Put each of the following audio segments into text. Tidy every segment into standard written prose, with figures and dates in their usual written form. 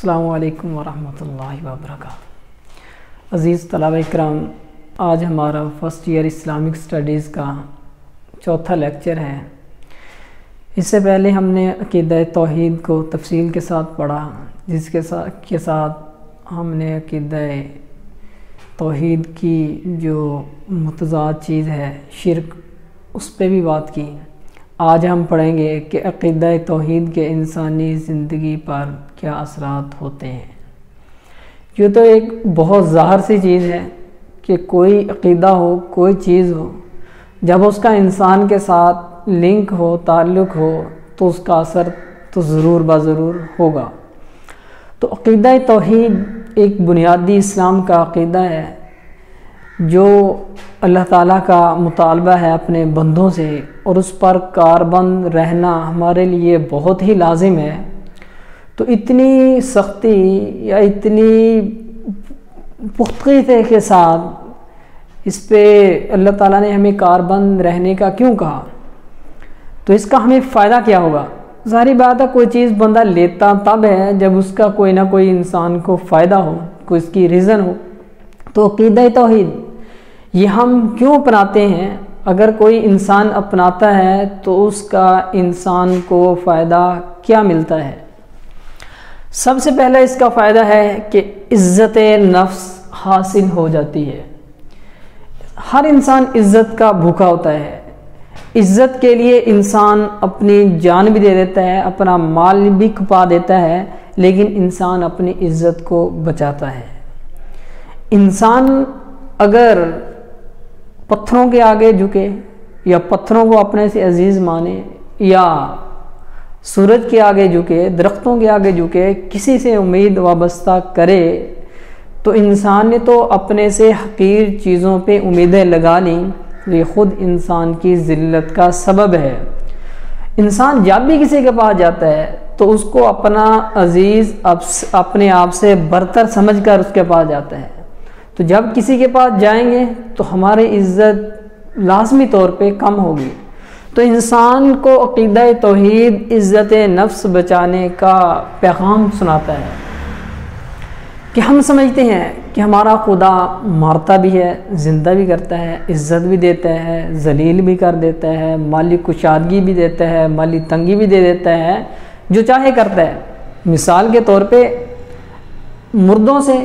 السلام علیکم ورحمۃ اللہ وبرکاتہ۔ عزیز طلبہ اکرام، آج ہمارا فرسٹ ایئر اسلامک سٹڈیز کا چوتھا لیکچر ہے۔ اس سے پہلے ہم نے عقیدہ توحید کو تفصیل کے ساتھ پڑھا، جس کے ساتھ ہم نے عقیدہ توحید کی جو متضاد چیز ہے شرک، اس پہ بھی بات کی۔ آج ہم پڑھیں گے کہ عقیدہ توحید کے انسانی زندگی پر کیا اثرات ہوتے ہیں۔ یہ تو ایک بہت ظاہر سی چیز ہے کہ کوئی عقیدہ ہو، کوئی چیز ہو، جب اس کا انسان کے ساتھ لنک ہو، تعلق ہو، تو اس کا اثر تو ضرور بضرور ہوگا۔ تو عقیدہ توحید ایک بنیادی اسلام کا عقیدہ ہے جو اللہ تعالیٰ کا مطالبہ ہے اپنے بندوں سے، اور اس پر کاربند رہنا ہمارے لیے بہت ہی لازم ہے۔ تو اتنی سختی یا اتنی پختگی کے ساتھ اس پہ اللہ تعالیٰ نے ہمیں کاربند رہنے کا کیوں کہا؟ تو اس کا ہمیں فائدہ کیا ہوگا؟ ظاہری بات ہے، کوئی چیز بندہ لیتا تب ہے جب اس کا کوئی نہ کوئی انسان کو فائدہ ہو، کوئی اس کی ریزن ہو۔ تو عقیدہ توحید یہ ہم کیوں اپناتے ہیں؟ اگر کوئی انسان اپناتا ہے تو اس کا انسان کو فائدہ کیا ملتا ہے؟ سب سے پہلا اس کا فائدہ ہے کہ عزت نفس حاصل ہو جاتی ہے۔ ہر انسان عزت کا بھوکا ہوتا ہے۔ عزت کے لیے انسان اپنی جان بھی دے دیتا ہے، اپنا مال بھی کھپا دیتا ہے، لیکن انسان اپنی عزت کو بچاتا ہے۔ انسان اگر پتھروں کے آگے جھکے یا پتھروں کو اپنے سے عزیز مانے، یا سورج کے آگے جھکے، درختوں کے آگے جھکے، کسی سے امید وابستہ کرے، تو انسان نے تو اپنے سے حقیر چیزوں پہ امیدیں لگا لیں۔ یہ خود انسان کی ذلت کا سبب ہے۔ انسان جب بھی کسی کے پاس جاتا ہے تو اس کو اپنا عزیز اپنے آپ سے برتر سمجھ کر اس کے پاس جاتا ہے۔ تو جب کسی کے پاس جائیں گے تو ہماری عزت لازمی طور پہ کم ہوگی۔ تو انسان کو عقیدہ توحید عزت نفس بچانے کا پیغام سناتا ہے کہ ہم سمجھتے ہیں کہ ہمارا خدا مارتا بھی ہے، زندہ بھی کرتا ہے، عزت بھی دیتا ہے، ذلیل بھی کر دیتا ہے، مالی کشادگی بھی دیتا ہے، مالی تنگی بھی دے دیتا ہے، جو چاہے کرتا ہے۔ مثال کے طور پہ مردوں سے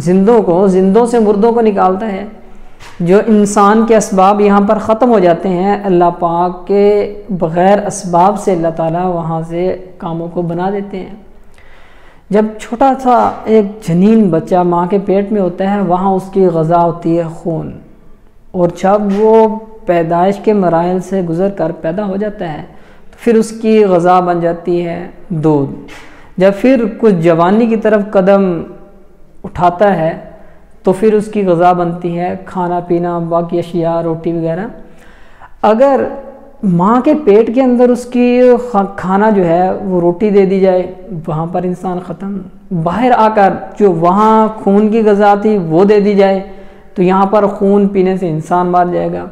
زندوں کو، زندوں سے مردوں کو نکالتا ہے۔ جو انسان کے اسباب یہاں پر ختم ہو جاتے ہیں، اللہ پاک کے بغیر اسباب سے اللہ تعالیٰ وہاں سے کاموں کو بنا دیتے ہیں۔ جب چھوٹا سا ایک جنین بچہ ماں کے پیٹ میں ہوتا ہے، وہاں اس کی غذا ہوتی ہے خون، اور جب وہ پیدائش کے مراحل سے گزر کر پیدا ہو جاتا ہے تو پھر اس کی غذا بن جاتی ہے دودھ۔ جب پھر کچھ جوانی کی طرف قدم اٹھاتا ہے تو پھر اس کی غذا بنتی ہے کھانا پینا، باقی اشیاء، روٹی وغیرہ۔ اگر ماں کے پیٹ کے اندر اس کی کھانا جو ہے وہ روٹی دے دی جائے، وہاں پر انسان ختم۔ باہر آ کر جو وہاں خون کی غذا تھی وہ دے دی جائے تو یہاں پر خون پینے سے انسان مر جائے گا۔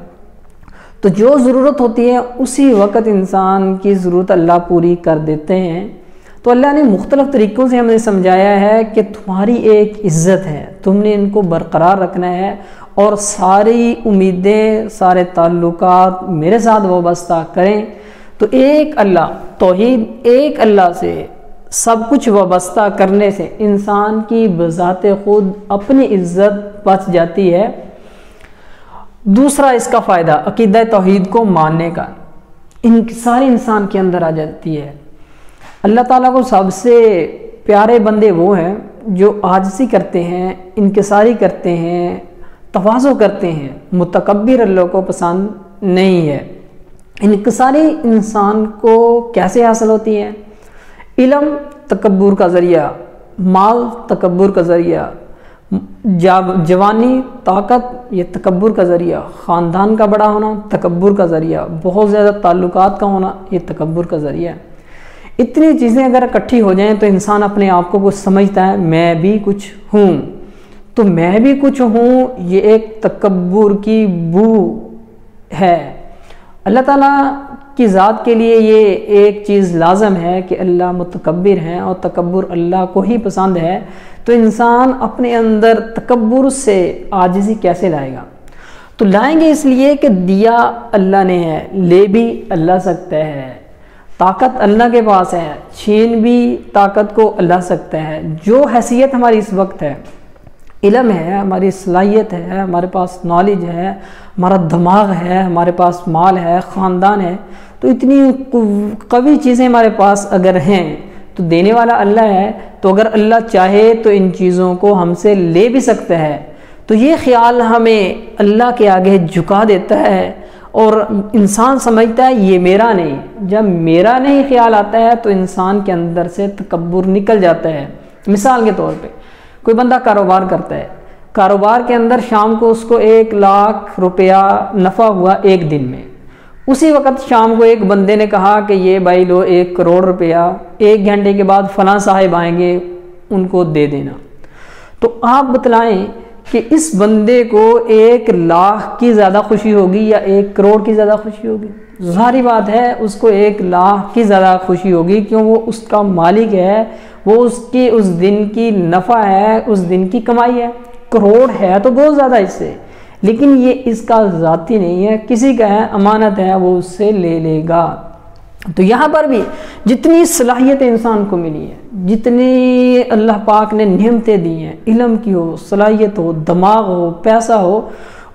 تو جو ضرورت ہوتی ہے اسی وقت انسان کی ضرورت اللہ پوری کر دیتے ہیں۔ تو اللہ نے مختلف طریقوں سے ہمیں سمجھایا ہے کہ تمہاری ایک عزت ہے، تم نے ان کو برقرار رکھنا ہے، اور ساری امیدیں، سارے تعلقات میرے ساتھ وابستہ کریں۔ تو ایک اللہ، توحید ایک اللہ سے سب کچھ وابستہ کرنے سے انسان کی بذات خود اپنی عزت بچ جاتی ہے۔ دوسرا اس کا فائدہ عقیدہ توحید کو ماننے کا سارے انسان کے اندر آ جاتی ہے۔ اللہ تعالیٰ کو سب سے پیارے بندے وہ ہیں جو عاجزی کرتے ہیں، انکساری کرتے ہیں، تواضع کرتے ہیں۔ متکبر اللہ کو پسند نہیں ہے۔ انکساری انسان کو کیسے حاصل ہوتی ہے؟ علم تکبر کا ذریعہ، مال تکبر کا ذریعہ، جوانی طاقت یہ تکبر کا ذریعہ، خاندان کا بڑا ہونا تکبر کا ذریعہ، بہت زیادہ تعلقات کا ہونا یہ تکبر کا ذریعہ ہے۔ اتنی چیزیں اگر اکٹھی ہو جائیں تو انسان اپنے آپ کو کچھ سمجھتا ہے، میں بھی کچھ ہوں۔ تو میں بھی کچھ ہوں یہ ایک تکبر کی بو ہے۔ اللہ تعالیٰ کی ذات کے لیے یہ ایک چیز لازم ہے کہ اللہ متکبر ہیں اور تکبر اللہ کو ہی پسند ہے، تو انسان اپنے اندر تکبر سے عاجزی کیسے لائے گا؟ تو لائیں گے اس لیے کہ دیا اللہ نے ہے، لے بھی اللہ سکتا ہے، طاقت اللہ کے پاس ہے، چھین بھی طاقت کو اللہ سکتا ہے۔ جو حیثیت ہماری اس وقت ہے، علم ہے، ہماری صلاحیت ہے، ہمارے پاس نالج ہے، ہمارا دماغ ہے، ہمارے پاس مال ہے، خاندان ہے، تو اتنی قوی چیزیں ہمارے پاس اگر ہیں تو دینے والا اللہ ہے، تو اگر اللہ چاہے تو ان چیزوں کو ہم سے لے بھی سکتا ہے۔ تو یہ خیال ہمیں اللہ کے آگے جھکا دیتا ہے اور انسان سمجھتا ہے یہ میرا نہیں۔ جب میرا نہیں خیال آتا ہے تو انسان کے اندر سے تکبر نکل جاتا ہے۔ مثال کے طور پہ کوئی بندہ کاروبار کرتا ہے، کاروبار کے اندر شام کو اس کو 1,00,000 روپیہ نفع ہوا ایک دن میں، اسی وقت شام کو ایک بندے نے کہا کہ یہ بھائی لو 1 کروڑ روپیہ، 1 گھنٹے کے بعد فلاں صاحب آئیں گے ان کو دے دینا۔ تو آپ بتلائیں کہ اس بندے کو 1,00,000 کی زیادہ خوشی ہوگی یا 1 کروڑ کی زیادہ خوشی ہوگی؟ ظاہری بات ہے اس کو 1,00,000 کی زیادہ خوشی ہوگی، کیوں؟ وہ اس کا مالک ہے، وہ اس کی اس دن کی نفع ہے، اس دن کی کمائی ہے۔ کروڑ ہے تو بہت زیادہ اس سے، لیکن یہ اس کا ذاتی نہیں ہے، کسی کا ہے، امانت ہے، وہ اس سے لے لے گا۔ تو یہاں پر بھی جتنی صلاحیت انسان کو ملی ہے، جتنی اللہ پاک نے نعمتیں دی ہیں، علم کی ہو، صلاحیت ہو، دماغ ہو، پیسہ ہو،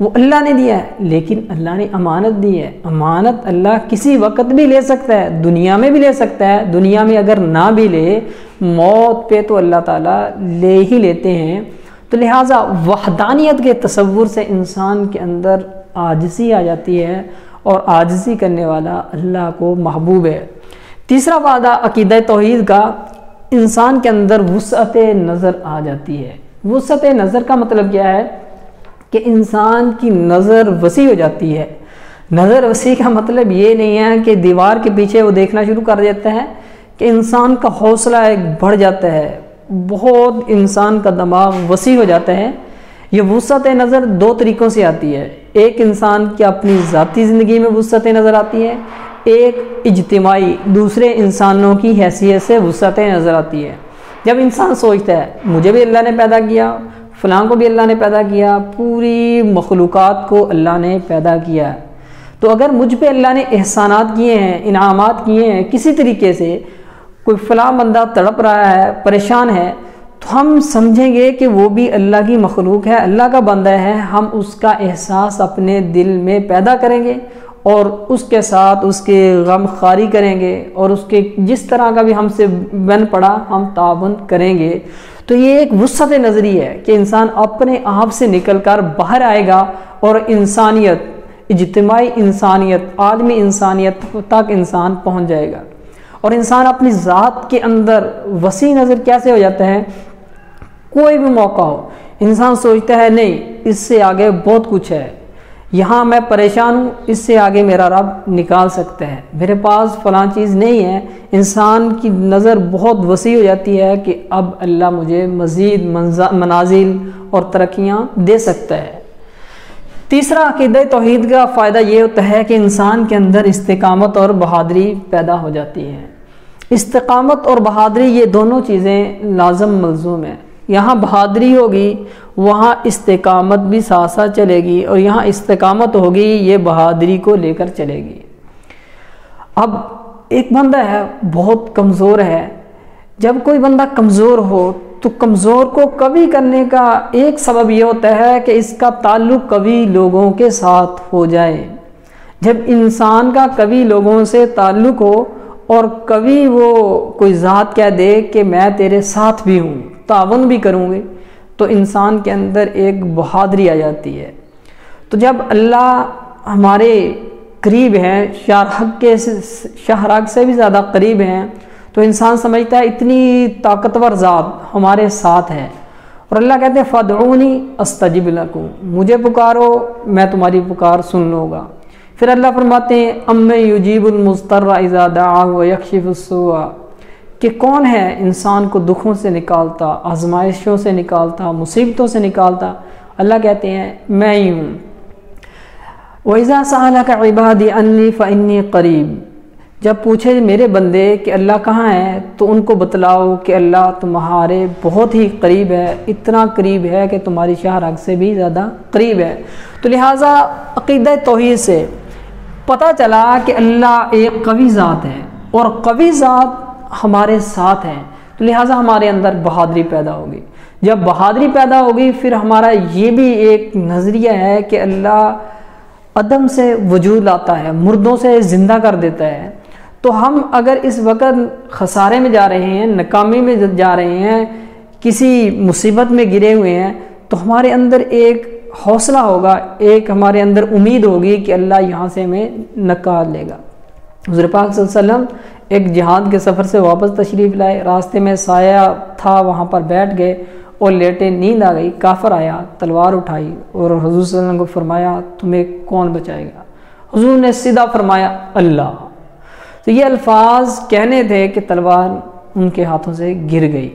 وہ اللہ نے دیا ہے، لیکن اللہ نے امانت دی ہے۔ امانت اللہ کسی وقت بھی لے سکتا ہے، دنیا میں بھی لے سکتا ہے، دنیا میں اگر نہ بھی لے، موت پہ تو اللہ تعالیٰ لے ہی لیتے ہیں۔ تو لہٰذا وحدانیت کے تصور سے انسان کے اندر عاجزی آ جاتی ہے، اور عاجزی کرنے والا اللہ کو محبوب ہے۔ تیسرا وعدہ عقیدہ توحید کا، انسان کے اندر وسعت نظر آ جاتی ہے۔ وسعت نظر کا مطلب کیا ہے؟ کہ انسان کی نظر وسیع ہو جاتی ہے۔ نظر وسیع کا مطلب یہ نہیں ہے کہ دیوار کے پیچھے وہ دیکھنا شروع کر دیتا ہے، کہ انسان کا حوصلہ ایک بڑھ جاتا ہے، بہت انسان کا دماغ وسیع ہو جاتا ہے۔ یہ وسعت نظر 2 طریقوں سے آتی ہے، ایک انسان کی اپنی ذاتی زندگی میں وسعت نظر آتی ہے، ایک اجتماعی دوسرے انسانوں کی حیثیت سے وسعت نظر آتی ہے۔ جب انسان سوچتا ہے مجھے بھی اللہ نے پیدا کیا، فلاں کو بھی اللہ نے پیدا کیا، پوری مخلوقات کو اللہ نے پیدا کیا، تو اگر مجھ پہ اللہ نے احسانات کیے ہیں، انعامات کیے ہیں، کسی طریقے سے کوئی فلاں بندہ تڑپ رہا ہے، پریشان ہے، تو ہم سمجھیں گے کہ وہ بھی اللہ کی مخلوق ہے، اللہ کا بندہ ہے، ہم اس کا احساس اپنے دل میں پیدا کریں گے اور اس کے ساتھ اس کے غم خواری کریں گے، اور اس کے جس طرح کا بھی ہم سے بن پڑا ہم تعاون کریں گے۔ تو یہ ایک وسعت نظری ہے کہ انسان اپنے آپ سے نکل کر باہر آئے گا اور انسانیت، اجتماعی انسانیت، عالمی انسانیت تک انسان پہنچ جائے گا۔ اور انسان اپنی ذات کے اندر وسیع نظر کیسے ہو جاتا ہے؟ کوئی بھی موقع ہو، انسان سوچتا ہے نہیں اس سے آگے بہت کچھ ہے، یہاں میں پریشان ہوں، اس سے آگے میرا رب نکال سکتا ہے، میرے پاس فلاں چیز نہیں ہے۔ انسان کی نظر بہت وسیع ہو جاتی ہے کہ اب اللہ مجھے مزید منازل اور ترقیاں دے سکتا ہے۔ تیسرا عقیدہ توحید کا فائدہ یہ ہوتا ہے کہ انسان کے اندر استقامت اور بہادری پیدا ہو جاتی ہے۔ استقامت اور بہادری یہ دونوں چیزیں لازم ملزوم ہیں۔ یہاں بہادری ہوگی وہاں استقامت بھی ساتھ ساتھ چلے گی، اور یہاں استقامت ہوگی یہ بہادری کو لے کر چلے گی۔ اب ایک بندہ ہے بہت کمزور ہے، جب کوئی بندہ کمزور ہو تو کمزور کو قوی کرنے کا ایک سبب یہ ہوتا ہے کہ اس کا تعلق قوی لوگوں کے ساتھ ہو جائے۔ جب انسان کا قوی لوگوں سے تعلق ہو اور قوی وہ کوئی ذات کہہ دے کہ میں تیرے ساتھ بھی ہوں، تعاون بھی کروں گے، تو انسان کے اندر ایک بہادری آ جاتی ہے۔ تو جب اللہ ہمارے قریب ہیں، شاہراگ سے بھی زیادہ قریب ہیں، تو انسان سمجھتا ہے اتنی طاقتور ذات ہمارے ساتھ ہے، اور اللہ کہتے ہیں فادعونی استجب لکم، مجھے پکارو میں تمہاری پکار سن لوں گا۔ پھر اللہ فرماتے ہیں امن یجیب المضطر اذا دعاہ ویکشف السوء، کہ کون ہے انسان کو دکھوں سے نکالتا، آزمائشوں سے نکالتا، مصیبتوں سے نکالتا؟ اللہ کہتے ہیں میں ہی ہوں۔ وَإِذَا سَأَلَكَ عِبَادِي عَنِّي فَإِنِّي قَرِيبٌ، جب پوچھے میرے بندے کہ اللہ کہاں ہے تو ان کو بتلاؤ کہ اللہ تمہارے بہت ہی قریب ہے، اتنا قریب ہے کہ تمہاری شاہ رگ سے بھی زیادہ قریب ہے۔ تو لہٰذا عقیدہ توحید سے پتہ چلا کہ اللہ ایک قوی ذات ہے اور قوی ذات ہمارے ساتھ ہے، تو لہٰذا ہمارے اندر بہادری پیدا ہوگی۔ جب بہادری پیدا ہوگی پھر ہمارا یہ بھی ایک نظریہ ہے کہ اللہ عدم سے وجود لاتا ہے، مردوں سے زندہ کر دیتا ہے۔ تو ہم اگر اس وقت خسارے میں جا رہے ہیں، ناکامی میں جا رہے ہیں، کسی مصیبت میں گرے ہوئے ہیں، تو ہمارے اندر ایک حوصلہ ہوگا، ایک ہمارے اندر امید ہوگی کہ اللہ یہاں سے ہمیں نکال لے گا۔ حضور پاک صلی اللہ علیہ وسلم ایک جہاد کے سفر سے واپس تشریف لائے، راستے میں سایہ تھا، وہاں پر بیٹھ گئے اور لیٹے، نیند آ گئی، کافر آیا، تلوار اٹھائی اور حضور صلی اللہ علیہ وسلم کو فرمایا تمہیں کون بچائے گا؟ حضور نے سیدھا فرمایا اللہ۔ تو یہ الفاظ کہنے تھے کہ تلوار ان کے ہاتھوں سے گر گئی۔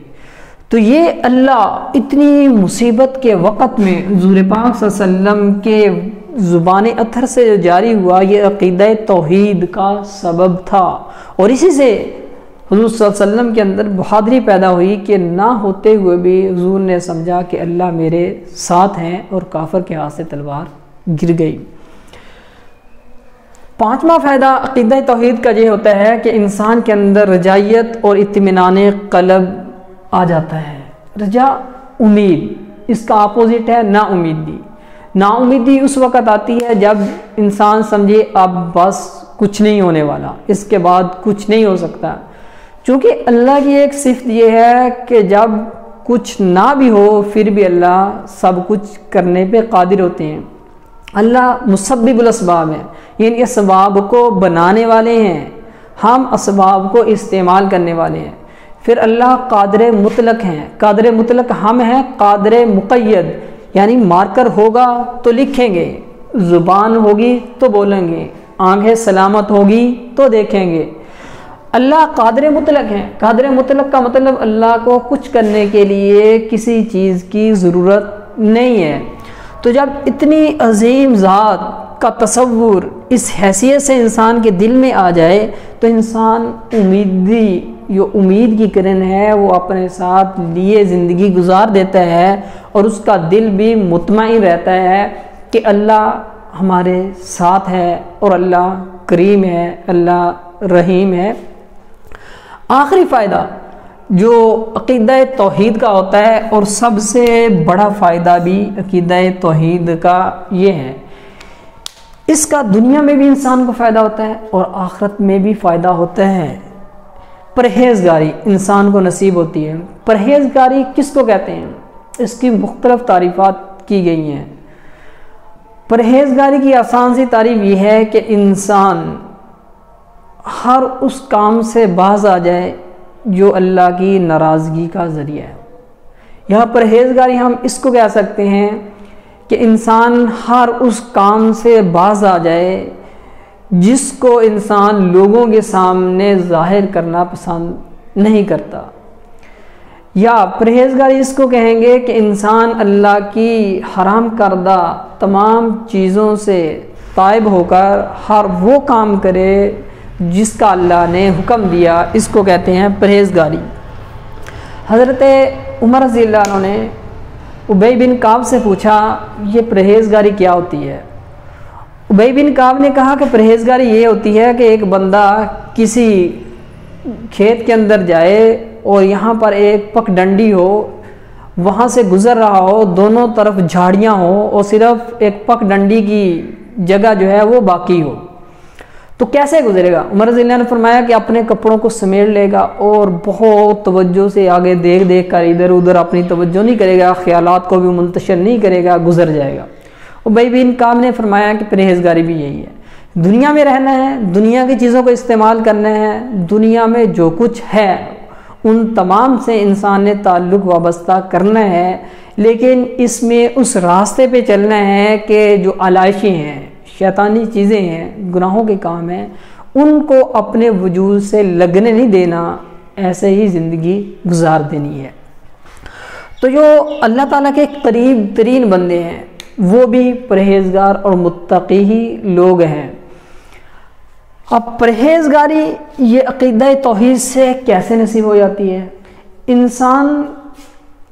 تو یہ اللہ اتنی مصیبت کے وقت میں حضور پاک صلی اللہ علیہ وسلم کے زبان اطہر سے جو جاری ہوا، یہ عقیدہ توحید کا سبب تھا، اور اسی سے حضور صلی اللہ علیہ وسلم کے اندر بہادری پیدا ہوئی کہ نہ ہوتے ہوئے بھی حضور نے سمجھا کہ اللہ میرے ساتھ ہیں، اور کافر کے ہاتھ سے تلوار گر گئی۔ پانچواں فائدہ عقیدہ توحید کا یہ ہوتا ہے کہ انسان کے اندر رجائیت اور اطمینان قلب آ جاتا ہے۔ رجا امید، اس کا اپوزٹ ہے نا امیدی۔ نا امیدی اس وقت آتی ہے جب انسان سمجھے اب بس کچھ نہیں ہونے والا، اس کے بعد کچھ نہیں ہو سکتا۔ چونکہ اللہ کی ایک صفت یہ ہے کہ جب کچھ نہ بھی ہو پھر بھی اللہ سب کچھ کرنے پہ قادر ہوتے ہیں۔ اللہ مسبب الاسباب ہیں، یعنی اسباب کو بنانے والے ہیں، ہم اسباب کو استعمال کرنے والے ہیں۔ پھر اللہ قادر مطلق ہیں، قادر مطلق ہم ہیں، قادر مقید یعنی مارکر ہوگا تو لکھیں گے، زبان ہوگی تو بولیں گے، آنکھیں سلامت ہوگی تو دیکھیں گے۔ اللہ قادر مطلق ہیں۔ قادر مطلق کا مطلب اللہ کو کچھ کرنے کے لیے کسی چیز کی ضرورت نہیں ہے۔ تو جب اتنی عظیم ذات کا تصور اس حیثیت سے انسان کے دل میں آ جائے تو انسان جو امید کی کرن ہے وہ اپنے ساتھ لیے زندگی گزار دیتا ہے، اور اس کا دل بھی مطمئن رہتا ہے کہ اللہ ہمارے ساتھ ہے اور اللہ کریم ہے، اللہ رحیم ہے۔ آخری فائدہ جو عقیدہ توحید کا ہوتا ہے، اور سب سے بڑا فائدہ بھی عقیدہ توحید کا یہ ہے، اس کا دنیا میں بھی انسان کو فائدہ ہوتا ہے اور آخرت میں بھی فائدہ ہوتا ہے۔ پرہیزگاری انسان کو نصیب ہوتی ہے۔ پرہیزگاری کس کو کہتے ہیں؟ اس کی مختلف تعریفات کی گئی ہیں۔ پرہیزگاری کی آسان سی تعریف یہ ہے کہ انسان ہر اس کام سے باز آ جائے جو اللہ کی ناراضگی کا ذریعہ ہے۔ یہاں پرہیزگاری ہم اس کو کہہ سکتے ہیں کہ انسان ہر اس کام سے باز آ جائے جس کو انسان لوگوں کے سامنے ظاہر کرنا پسند نہیں کرتا، یا پرہیزگاری اس کو کہیں گے کہ انسان اللہ کی حرام کردہ تمام چیزوں سے تائب ہو کر ہر وہ کام کرے جس کا اللہ نے حکم دیا، اس کو کہتے ہیں پرہیزگاری۔ حضرت عمر رضی اللہ عنہ نے ابی بن کعب سے پوچھا یہ پرہیزگاری کیا ہوتی ہے؟ ابی بن کعب نے کہا کہ پرہیزگاری یہ ہوتی ہے کہ ایک بندہ کسی کھیت کے اندر جائے اور یہاں پر ایک پک ڈنڈی ہو، وہاں سے گزر رہا ہو، دونوں طرف جھاڑیاں ہوں اور صرف ایک پک ڈنڈی کی جگہ جو ہے وہ باقی ہو، تو کیسے گزرے گا؟ عمر رضی اللہ نے فرمایا کہ اپنے کپڑوں کو سمیٹ لے گا اور بہت توجہ سے آگے دیکھ دیکھ کر ادھر ادھر اپنی توجہ نہیں کرے گا، خیالات کو بھی منتشر نہیں کرے گا، گزر جائے گا۔ ابی بن کعب نے فرمایا کہ پرہیزگاری بھی یہی ہے، دنیا میں رہنا ہے، دنیا کی چیزوں کو استعمال کرنا ہے، دنیا میں جو کچھ ہے ان تمام سے انسان نے تعلق وابستہ کرنا ہے، لیکن اس میں اس راستے پہ چلنا ہے کہ جو علائشی ہیں، شیطانی چیزیں ہیں، گناہوں کے کام ہیں، ان کو اپنے وجود سے لگنے نہیں دینا، ایسے ہی زندگی گزار دینی ہے۔ تو جو اللہ تعالیٰ کے قریب ترین بندے ہیں وہ بھی پرہیزگار اور متقی ہی لوگ ہیں۔ اب پرہیزگاری یہ عقیدہ توحید سے کیسے نصیب ہو جاتی ہے؟ انسان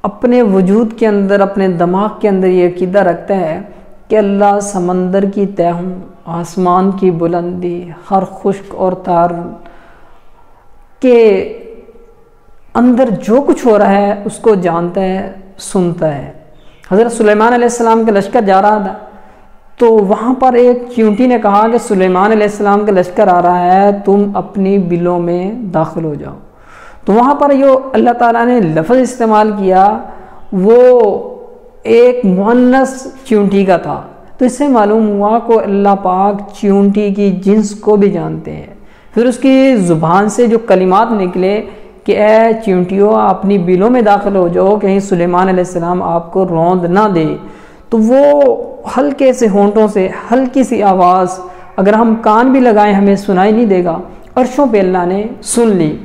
اپنے وجود کے اندر، اپنے دماغ کے اندر یہ عقیدہ رکھتا ہے کہ اللہ سمندر کی تہوں، آسمان کی بلندی، ہر خشک اور تار کے اندر جو کچھ ہو رہا ہے اس کو جانتا ہے، سنتا ہے۔ حضرت سلیمان علیہ السلام کا لشکر جا رہا تھا تو وہاں پر ایک چیونٹی نے کہا کہ سلیمان علیہ السلام کا لشکر آ رہا ہے، تم اپنی بلوں میں داخل ہو جاؤ۔ تو وہاں پر جو اللہ تعالیٰ نے لفظ استعمال کیا وہ ایک مؤنث چیونٹی کا تھا، تو اس سے معلوم ہوا کہ اللہ پاک چیونٹی کی جنس کو بھی جانتے ہیں۔ پھر اس کی زبان سے جو کلمات نکلے کہ اے چیونٹیوں اپنی بلوں میں داخل ہو جاؤ، کہیں سلیمان علیہ السلام آپ کو روند نہ دے، تو وہ ہلکے سے ہونٹوں سے ہلکی سی آواز اگر ہم کان بھی لگائیں ہمیں سنائی نہیں دے گا، عرشوں پہ اللہ نے سن لی۔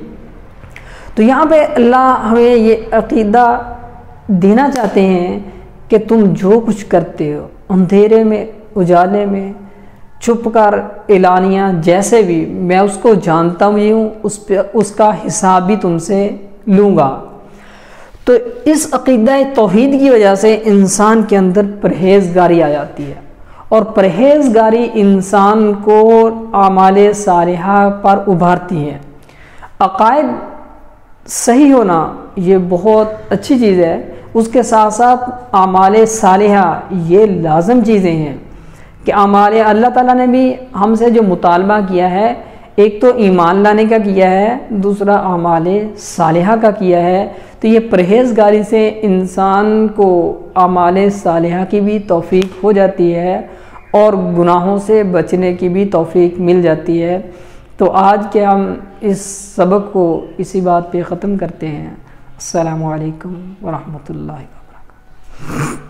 تو یہاں پہ اللہ ہمیں یہ عقیدہ دینا چاہتے ہیں کہ تم جو کچھ کرتے ہو، اندھیرے میں، اجالے میں، چھپ کر، اعلانیہ، جیسے بھی، میں اس کو جانتا بھی ہوں، اس کا حساب بھی تم سے لوں گا۔ تو اس عقیدہ توحید کی وجہ سے انسان کے اندر پرہیزگاری آ جاتی ہے، اور پرہیزگاری انسان کو اعمال صالحہ پر ابھارتی ہے۔ عقائد صحیح ہونا یہ بہت اچھی چیز ہے، اس کے ساتھ ساتھ اعمال صالحہ یہ لازم چیزیں ہیں کہ اعمال اللہ تعالیٰ نے بھی ہم سے جو مطالبہ کیا ہے، ایک تو ایمان لانے کا کیا ہے، دوسرا اعمال صالحہ کا کیا ہے۔ تو یہ پرہیزگاری سے انسان کو اعمال صالحہ کی بھی توفیق ہو جاتی ہے اور گناہوں سے بچنے کی بھی توفیق مل جاتی ہے۔ تو آج کے ہم اس سبق کو اسی بات پہ ختم کرتے ہیں۔ السلام علیکم ورحمۃ اللہ وبرکاتہ۔